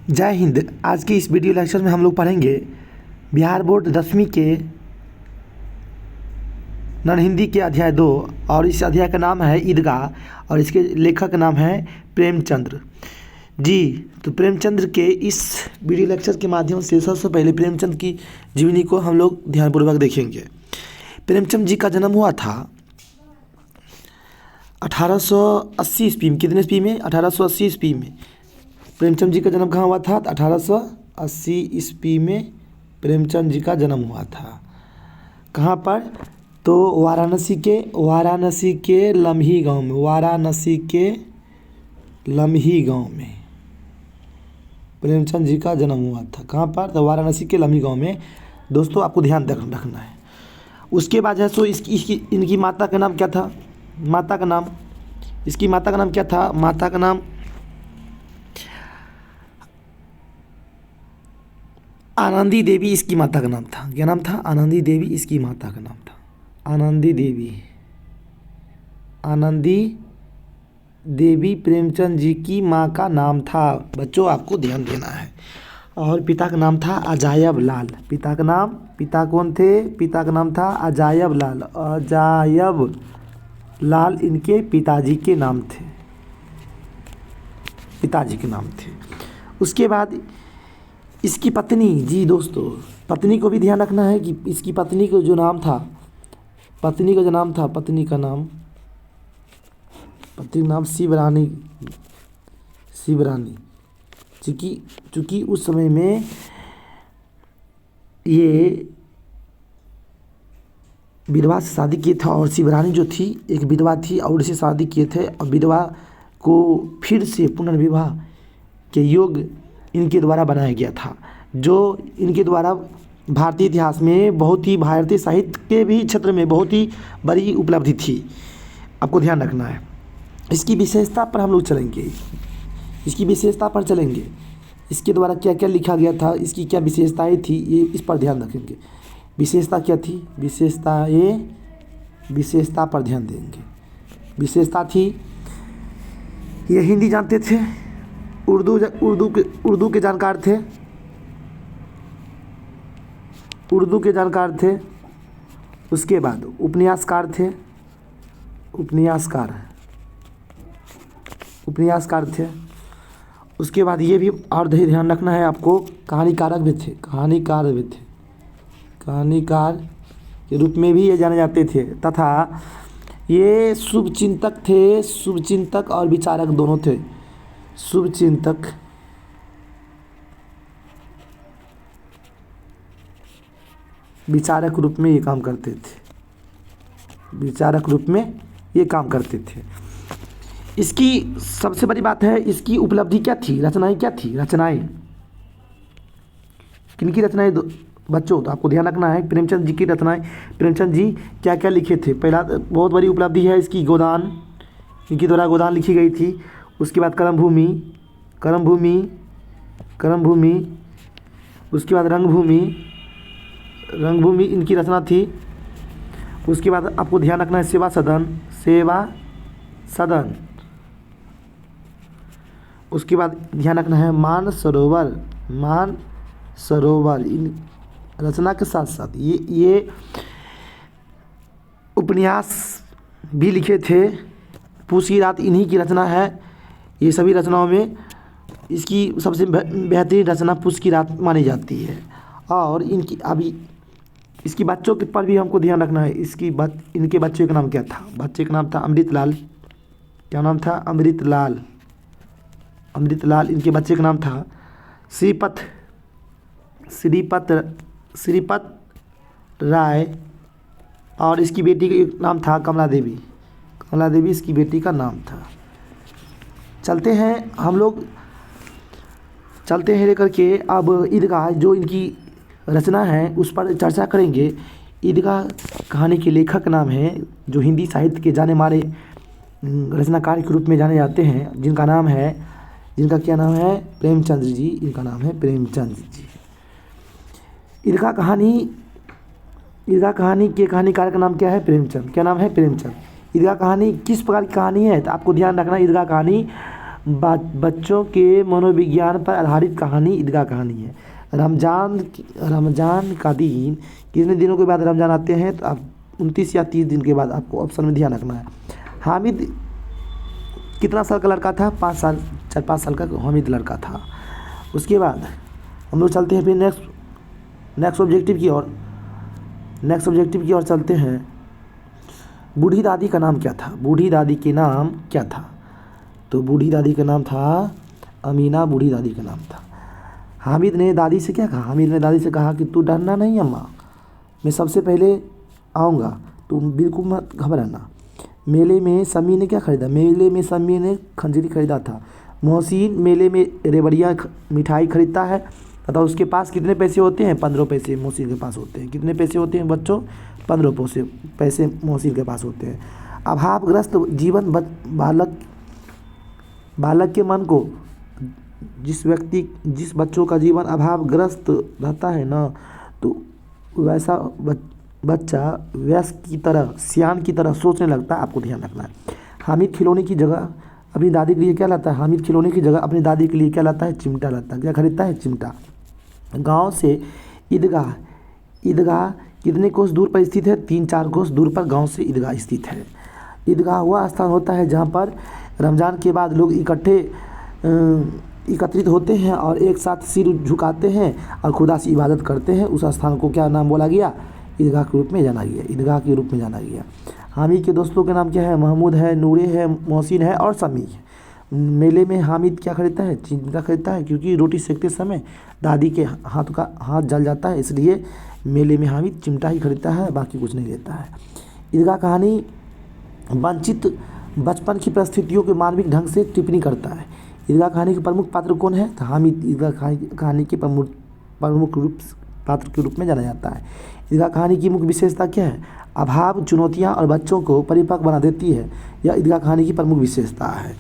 जय हिंद। आज की इस वीडियो लेक्चर में हम लोग पढ़ेंगे बिहार बोर्ड 10वीं के नन हिंदी के अध्याय 2 और इस अध्याय का नाम है ईदगाह और इसके लेखक का नाम है प्रेमचंद्र जी। तो प्रेमचंद्र के इस वीडियो लेक्चर के माध्यम से सबसे पहले प्रेमचंद की जीवनी को हम लोग ध्यानपूर्वक देखेंगे। प्रेमचंद जी का जन्म हुआ था 1880 ईस्वी में। कितने ईस्वी में? 1880 ईस्वी में। प्रेमचंद जी का जन्म कहाँ हुआ था? 1880 ईस्वी में प्रेमचंद जी का जन्म हुआ था। कहाँ पर? तो वाराणसी के लम्ही गांव में। वाराणसी के लम्ही गांव में प्रेमचंद जी का जन्म हुआ था। कहाँ पर? तो वाराणसी के लम्ही गांव में। दोस्तों आपको ध्यान रखना है। उसके बाद है सो इनकी माता का नाम क्या था? माता का नाम, इसकी माता का नाम क्या था? माता का नाम आनंदी देवी इसकी माता का नाम था। क्या नाम था? आनंदी देवी इसकी माता का नाम था। आनंदी देवी प्रेमचंद जी की माँ का नाम था। बच्चों आपको ध्यान देना है। और पिता का नाम था अजायब लाल। पिता कौन थे? पिता का नाम था अजायब लाल। अजायब लाल इनके पिताजी के नाम थे। उसके बाद इसकी पत्नी जी, दोस्तों पत्नी को भी ध्यान रखना है कि इसकी पत्नी का जो नाम था, पत्नी का नाम शिवरानी। चूँकि उस समय में ये विधवा से शादी किए थे और शिवरानी जो थी एक विधवा थी और इसे शादी किए थे और विधवा को फिर से पुनर्विवाह के योग इनके द्वारा बनाया गया था, जो इनके द्वारा भारतीय इतिहास में भारतीय साहित्य के भी क्षेत्र में बहुत ही बड़ी उपलब्धि थी। आपको ध्यान रखना है। इसकी विशेषता पर हम लोग चलेंगे। इसके द्वारा क्या क्या लिखा गया था, इसकी क्या विशेषताएं थी, ये इस पर ध्यान रखेंगे। विशेषता क्या थी? विशेषता पर ध्यान देंगे। विशेषता थी ये हिंदी जानते थे, उर्दू के जानकार थे। उसके बाद उपन्यासकार थे। उसके बाद ये भी और ध्यान रखना है आपको, कहानीकार के रूप में भी ये जाने जाते थे तथा ये शुभचिंतक और विचारक दोनों थे। शुभचिंतक विचारक रूप में ये काम करते थे। इसकी सबसे बड़ी बात है, इसकी उपलब्धि क्या थी? रचनाएं किनकी रचनाएं बच्चों? तो आपको ध्यान रखना है प्रेमचंद जी की रचनाएं। प्रेमचंद जी क्या क्या लिखे थे? पहला बहुत बड़ी उपलब्धि है इसकी गोदान, इनके द्वारा गोदान लिखी गई थी। उसके बाद कर्मभूमि। उसके बाद रंगभूमि इनकी रचना थी। उसके बाद आपको ध्यान रखना है सेवा सदन। उसके बाद ध्यान रखना है मान सरोवर। इन रचना के साथ साथ ये उपन्यास भी लिखे थे। पूस की रात इन्हीं की रचना है। ये सभी रचनाओं में इसकी सबसे बेहतरीन रचना पूस की रात मानी जाती है। और इसकी बच्चों के पर भी हमको ध्यान रखना है। इनके बच्चे का नाम क्या था? बच्चे का नाम था अमृतलाल। क्या नाम था? अमृतलाल। इनके बच्चे का नाम था श्रीपत राय और इसकी बेटी का नाम था कमला देवी इसकी बेटी का नाम था। चलते हैं लेकर के अब ईदगाह जो इनकी रचना है उस पर चर्चा करेंगे। ईदगाह कहानी के लेखक नाम है जो हिंदी साहित्य के जाने माने रचनाकार के रूप में जाने जाते हैं, जिनका क्या नाम है? प्रेमचंद्र जी। इनका नाम है प्रेमचंद्र जी। ईदगाह कहानी के कहानीकार का नाम क्या है? प्रेमचंद। क्या नाम है? प्रेमचंद। ईदगाह कहानी किस प्रकार की कहानी है? तो आपको ध्यान रखना ईदगाह कहानी बच्चों के मनोविज्ञान पर आधारित कहानी ईदगाह कहानी है। रमज़ान का दिन कितने दिनों के बाद रमज़ान आते हैं, तो आप 29 या 30 दिन के बाद आपको ऑप्शन में ध्यान रखना है। हामिद कितना साल का लड़का था? 4-5 साल का हामिद लड़का था। उसके बाद हम लोग चलते हैं फिर नेक्स्ट ऑब्जेक्टिव की ओर चलते हैं। बूढ़ी दादी का नाम क्या था? बूढ़ी दादी के नाम क्या था? तो बूढ़ी दादी का नाम था अमीना, बूढ़ी दादी का नाम था। हामिद ने दादी से क्या कहा? हामिद ने दादी से कहा कि तू डरना नहीं अम्मा, मैं सबसे पहले आऊँगा, तुम बिल्कुल मत घबराना। मेले में समी ने क्या खरीदा? मेले में समी ने खंजरी खरीदा था। मोहसिन मेले में रेवड़िया मिठाई खरीदता है तथा उसके पास कितने पैसे होते हैं? 15 पैसे मोहसिन के पास होते हैं। कितने पैसे होते हैं बच्चों? 15 पैसे मोहसिन के पास होते हैं। अभावग्रस्त जीवन बालक के मन को, जिस बच्चों का जीवन अभावग्रस्त रहता है ना, तो वैसा बच्चा वयस्क की तरह, सियान की तरह सोचने लगता है। आपको ध्यान रखना है। हामिद खिलौने की जगह अपनी दादी के लिए क्या लाता है? हामिद खिलौने की जगह अपनी दादी के लिए क्या लाता है? चिमटा लाता है। क्या खरीदता है? चिमटा। गांव से ईदगाह कितने कोस दूर पर स्थित है? 3-4 कोस दूर पर गांव से ईदगाह स्थित है। ईदगाह वह स्थान होता है जहां पर रमज़ान के बाद लोग एकत्रित होते हैं और एक साथ सिर झुकाते हैं और खुदा से इबादत करते हैं। उस स्थान को क्या नाम बोला गया? ईदगाह के रूप में जाना गया। ईदगाह के रूप में जाना गया। हामिद के दोस्तों के नाम क्या है? महमूद है, नूरे है, मोहसिन है और समी है। मेले में हामिद क्या खरीदता है? चिमटा खरीदता है, क्योंकि रोटी सेकते समय दादी के हाथ जल जाता है, इसलिए मेले में हामिद चिमटा ही खरीदता है, बाकी कुछ नहीं लेता है। ईदगाह कहानी वंचित बचपन की परिस्थितियों के मानविक ढंग से टिप्पणी करता है। ईदगाह कहानी के प्रमुख पात्र कौन है? तो हामिद ईदगाह कहानी के प्रमुख पात्र के रूप में जाना जाता है। ईदगाह कहानी की मुख्य विशेषता क्या है? अभाव, चुनौतियाँ और बच्चों को परिपक्व बना देती है। यह ईदगाह कहानी की प्रमुख विशेषता है।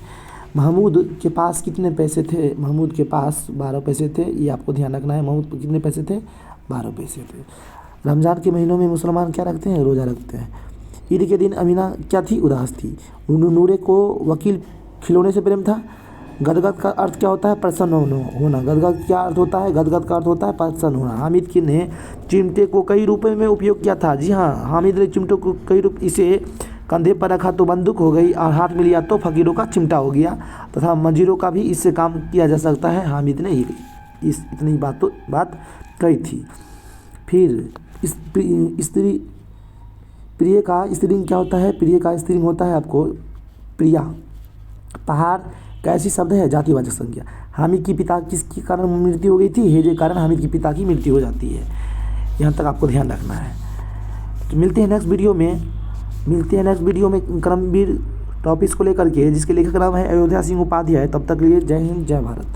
महमूद के पास कितने पैसे थे? महमूद के पास 12 पैसे थे। ये आपको ध्यान रखना है। महमूद को कितने पैसे थे? 12 पैसे थे। रमज़ान के महीनों में मुसलमान क्या रखते हैं? रोज़ा रखते हैं। ईद के दिन अमीना क्या थी? उदास थी। नूरे को वकील खिलौने से प्रेम था। गदगद का अर्थ क्या होता है? प्रसन्न होना। गदगद क्या अर्थ होता है? गदगद का अर्थ होता है प्रसन्न होना। हामिद ने चिमटे को कई रूपों में उपयोग किया था। जी हाँ, हामिद ने चिमटे को कई रूप, इसे कंधे पर रखा तो बंदूक हो गई और हाथ में लिया तो फकीरों का चिमटा हो गया, तथा मंजीरों का भी इससे काम किया जा सकता है। हामिद ने इतनी बात कही थी। फिर प्रिय का स्त्रीलिंग क्या होता है? प्रिय का स्त्रीलिंग होता है आपको प्रिया। पहाड़ कैसी शब्द है? जातिवाचक संज्ञा। हामिद की पिता किसके कारण मृत्यु हो गई थी? हेजे के कारण हामिद की पिता की मृत्यु हो जाती है। यहाँ तक आपको ध्यान रखना है। तो मिलते हैं नेक्स्ट वीडियो में कर्मवीर टॉपिक्स को लेकर के, जिसके लेखक नाम है अयोध्या सिंह उपाध्याय। तब तक लिए जय हिंद, जय भारत।